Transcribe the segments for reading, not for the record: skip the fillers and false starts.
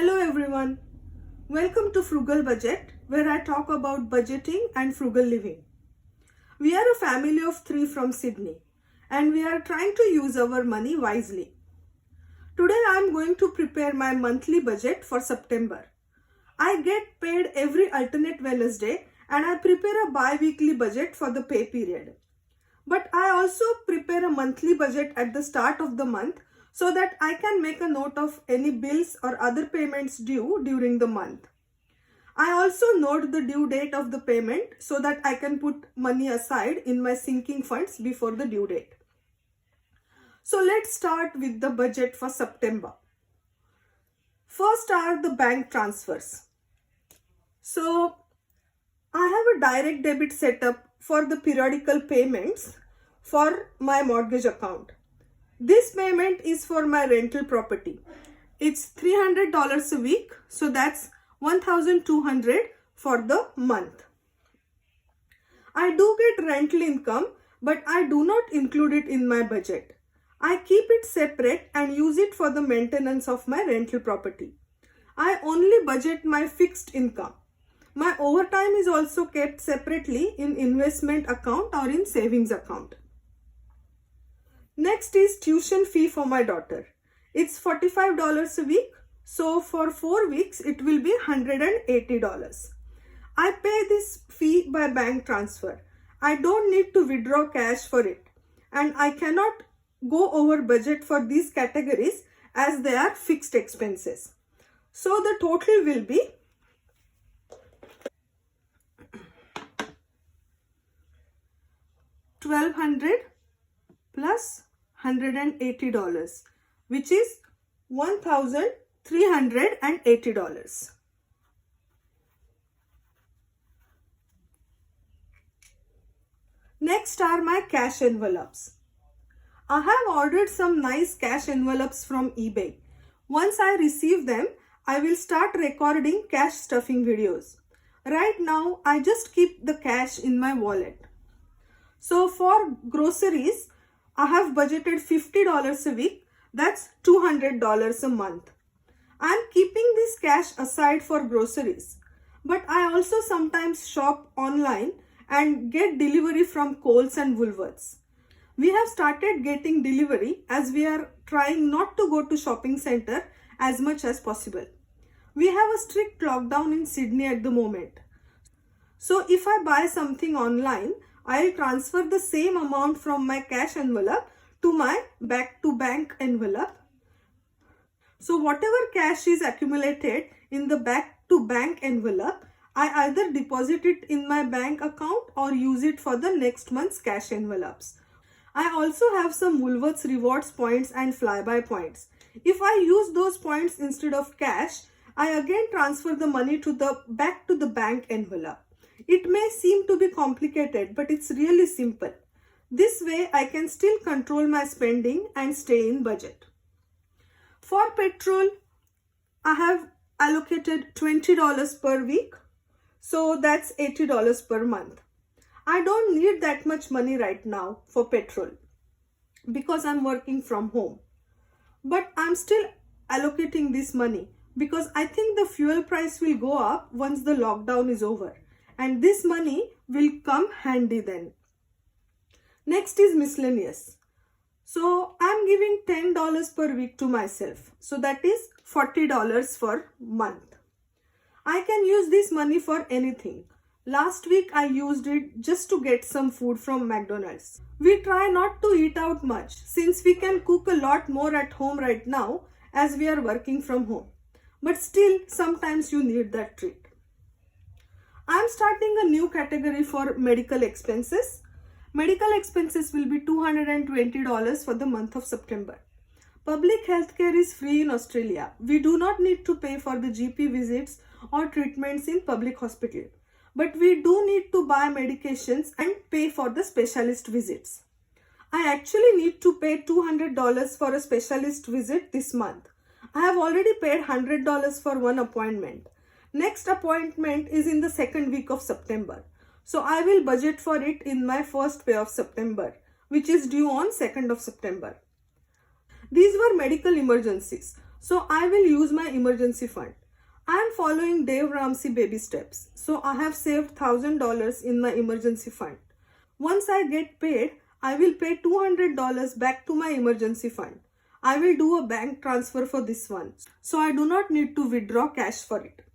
Hello everyone. Welcome to Frugal Budget, where I talk about budgeting and frugal living. We are a family of 3 from Sydney and we are trying to use our money wisely. Today I am going to prepare my monthly budget for September. I get paid every alternate Wednesday and I prepare a bi-weekly budget for the pay period. But I also prepare a monthly budget at the start of the month so that I can make a note of any bills or other payments due during the month. I also note the due date of the payment so that I can put money aside in my sinking funds before the due date. So let's start with the budget for September. First are the bank transfers. So I have a direct debit setup for the periodical payments for my mortgage account. This payment is for my rental property. It's $300 a week, so that's $1,200 for the month. I do get rental income, but I do not include it in my budget. I keep it separate and use it for the maintenance of my rental property. I only budget my fixed income. My overtime is also kept separately in investment account or in savings account. Next is tuition fee for my daughter. It's $45 a week. So for 4 weeks, it will be $180. I pay this fee by bank transfer. I don't need to withdraw cash for it. And I cannot go over budget for these categories as they are fixed expenses. So the total will be $1,200 plus $180, which is $1,380. Next are my cash envelopes. I have ordered some nice cash envelopes from eBay. Once I receive them, I will start recording cash stuffing videos. Right now, I just keep the cash in my wallet. So for groceries, I have budgeted $50 a week. That's $200 a month. I'm keeping this cash aside for groceries. But I also sometimes shop online and get delivery from Coles and Woolworths. We have started getting delivery as we are trying not to go to shopping center as much as possible. We have a strict lockdown in Sydney at the moment. So if I buy something online, I'll transfer the same amount from my cash envelope to my back-to-bank envelope. So whatever cash is accumulated in the back-to-bank envelope, I either deposit it in my bank account or use it for the next month's cash envelopes. I also have some Woolworths rewards points and flyby points. If I use those points instead of cash, I again transfer the money back to the bank envelope. It may seem to be complicated, but it's really simple. This way, I can still control my spending and stay in budget. For petrol, I have allocated $20 per week. So that's $80 per month. I don't need that much money right now for petrol because I'm working from home. But I'm still allocating this money because I think the fuel price will go up once the lockdown is over. And this money will come handy then. Next is miscellaneous. So I'm giving $10 per week to myself. So that is $40 per month. I can use this money for anything. Last week I used it just to get some food from McDonald's. We try not to eat out much since we can cook a lot more at home right now as we are working from home. But still, sometimes you need that treat. I'm starting a new category for medical expenses. Medical expenses will be $220 for the month of September. Public healthcare is free in Australia. We do not need to pay for the GP visits or treatments in public hospital. But we do need to buy medications and pay for the specialist visits. I actually need to pay $200 for a specialist visit this month. I have already paid $100 for one appointment. Next appointment is in the second week of September. So I will budget for it in my first pay of September, which is due on 2nd of September. These were medical emergencies. So I will use my emergency fund. I am following Dave Ramsey baby steps. So I have saved $1,000 in my emergency fund. Once I get paid, I will pay $200 back to my emergency fund. I will do a bank transfer for this one, so I do not need to withdraw cash for it.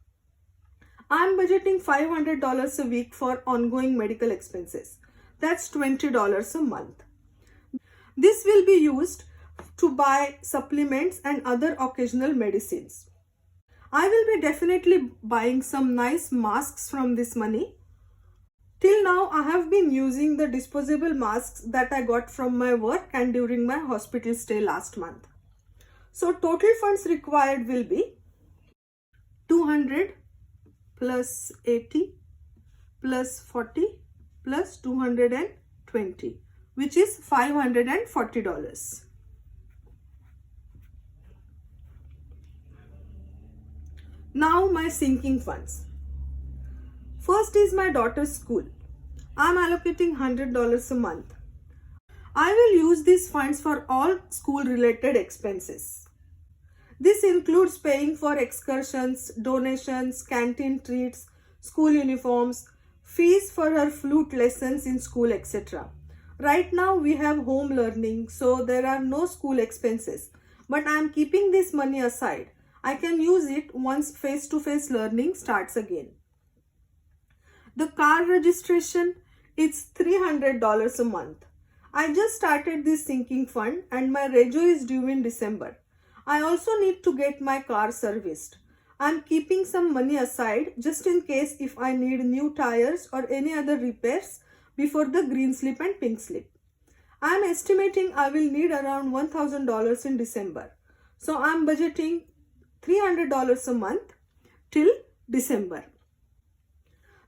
I am budgeting $500 a week for ongoing medical expenses. That's $20 a month. This will be used to buy supplements and other occasional medicines. I will be definitely buying some nice masks from this money. Till now, I have been using the disposable masks that I got from my work and during my hospital stay last month. So total funds required will be 200 plus 80 plus 40 plus 220, which is $540. Now my sinking funds. First is my daughter's school. I am allocating $100 a month. I will use these funds for all school related expenses. This includes paying for excursions, donations, canteen treats, school uniforms, fees for her flute lessons in school, etc. Right now we have home learning, so there are no school expenses, but I am keeping this money aside. I can use it once face-to-face learning starts again. The car registration is $300 a month. I just started this sinking fund and my rego is due in December. I also need to get my car serviced. I am keeping some money aside just in case if I need new tires or any other repairs before the green slip and pink slip. I am estimating I will need around $1,000 in December. So I am budgeting $300 a month till December.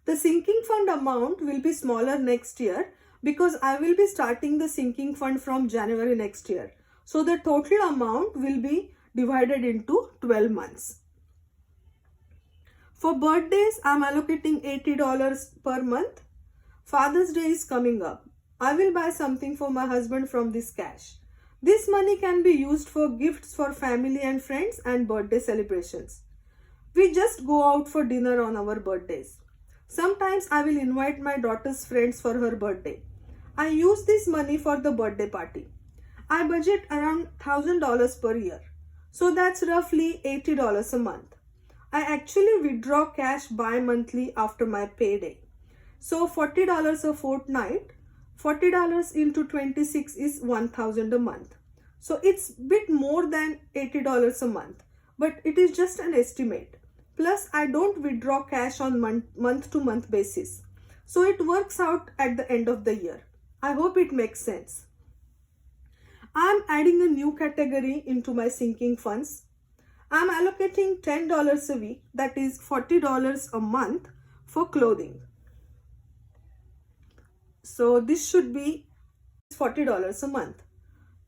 The sinking fund amount will be smaller next year because I will be starting the sinking fund from January next year. So the total amount will be divided into 12 months. For birthdays, I am allocating $80 per month. Father's Day is coming up. I will buy something for my husband from this cash. This money can be used for gifts for family and friends and birthday celebrations. We just go out for dinner on our birthdays. Sometimes I will invite my daughter's friends for her birthday. I use this money for the birthday party. I budget around $1,000 per year. So that's roughly $80 a month. I actually withdraw cash bi-monthly after my payday. So $40 a fortnight, $40 into 26 is $1,000 a month. So it's a bit more than $80 a month, but it is just an estimate. Plus, I don't withdraw cash on month-to-month basis. So it works out at the end of the year. I hope it makes sense. I am adding a new category into my sinking funds. I am allocating $10 a week, that is $40 a month for clothing. So this should be $40 a month.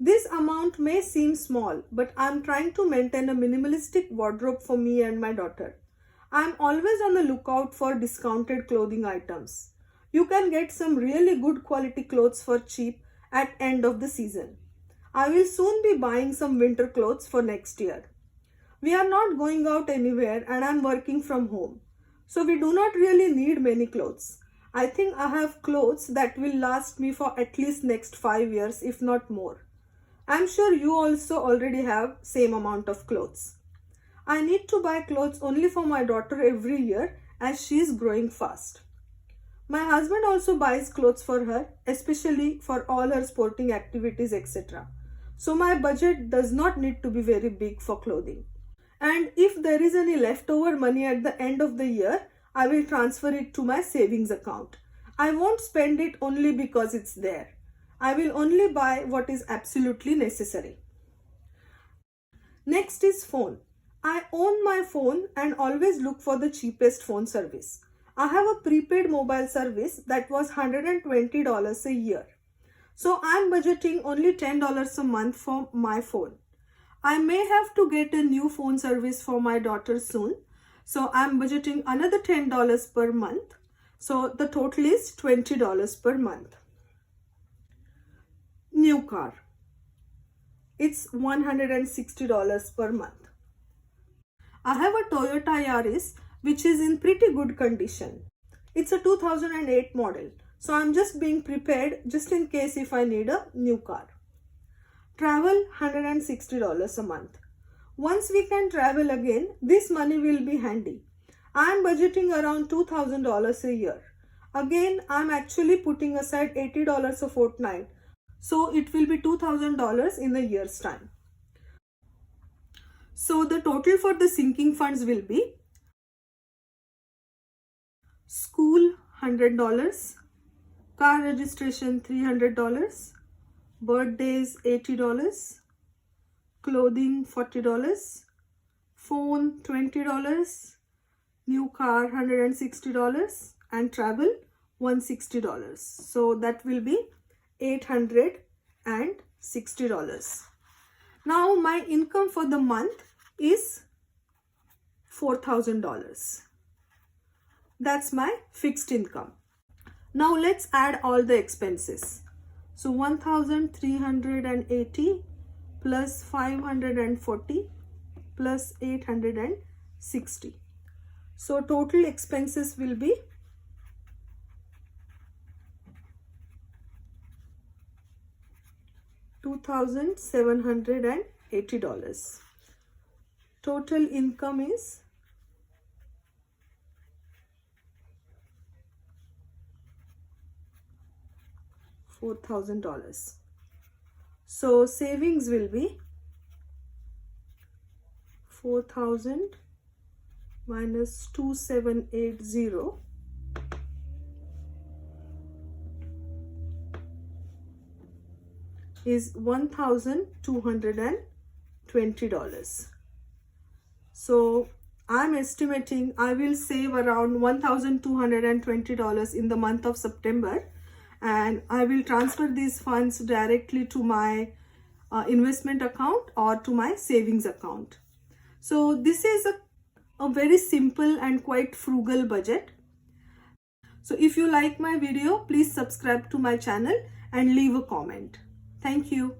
This amount may seem small, but I am trying to maintain a minimalistic wardrobe for me and my daughter. I am always on the lookout for discounted clothing items. You can get some really good quality clothes for cheap at end of the season. I will soon be buying some winter clothes for next year. We are not going out anywhere and I am working from home. So we do not really need many clothes. I think I have clothes that will last me for at least next 5 years, if not more. I am sure you also already have same amount of clothes. I need to buy clothes only for my daughter every year as she is growing fast. My husband also buys clothes for her, especially for all her sporting activities, etc. So my budget does not need to be very big for clothing. And if there is any leftover money at the end of the year, I will transfer it to my savings account. I won't spend it only because it's there. I will only buy what is absolutely necessary. Next is phone. I own my phone and always look for the cheapest phone service. I have a prepaid mobile service that was $120 a year. So I am budgeting only $10 a month for my phone. I may have to get a new phone service for my daughter soon. So I am budgeting another $10 per month. So the total is $20 per month. New car. It's $160 per month. I have a Toyota Yaris which is in pretty good condition. It's a 2008 model. So I'm just being prepared just in case if I need a new car. Travel $160 a month. Once we can travel again, this money will be handy. I'm budgeting around $2,000 a year. Again, I'm actually putting aside $80 a fortnight. So it will be $2,000 in a year's time. So the total for the sinking funds will be school $100, car registration $300, birthdays $80, clothing $40, phone $20, new car $160, and travel $160. So that will be $860. Now my income for the month is $4,000. That's my fixed income. Now let's add all the expenses. So 1,380 plus 540 plus 860. So total expenses will be $2,780. Total income is $4,000. So savings will be 4,000 minus 2,780 is $1,220. So I'm estimating I will save around $1,220 in the month of September, and I will transfer these funds directly to my investment account or to my savings account. So this is a very simple and quite frugal budget. So if you like my video, please subscribe to my channel and leave a comment. Thank you.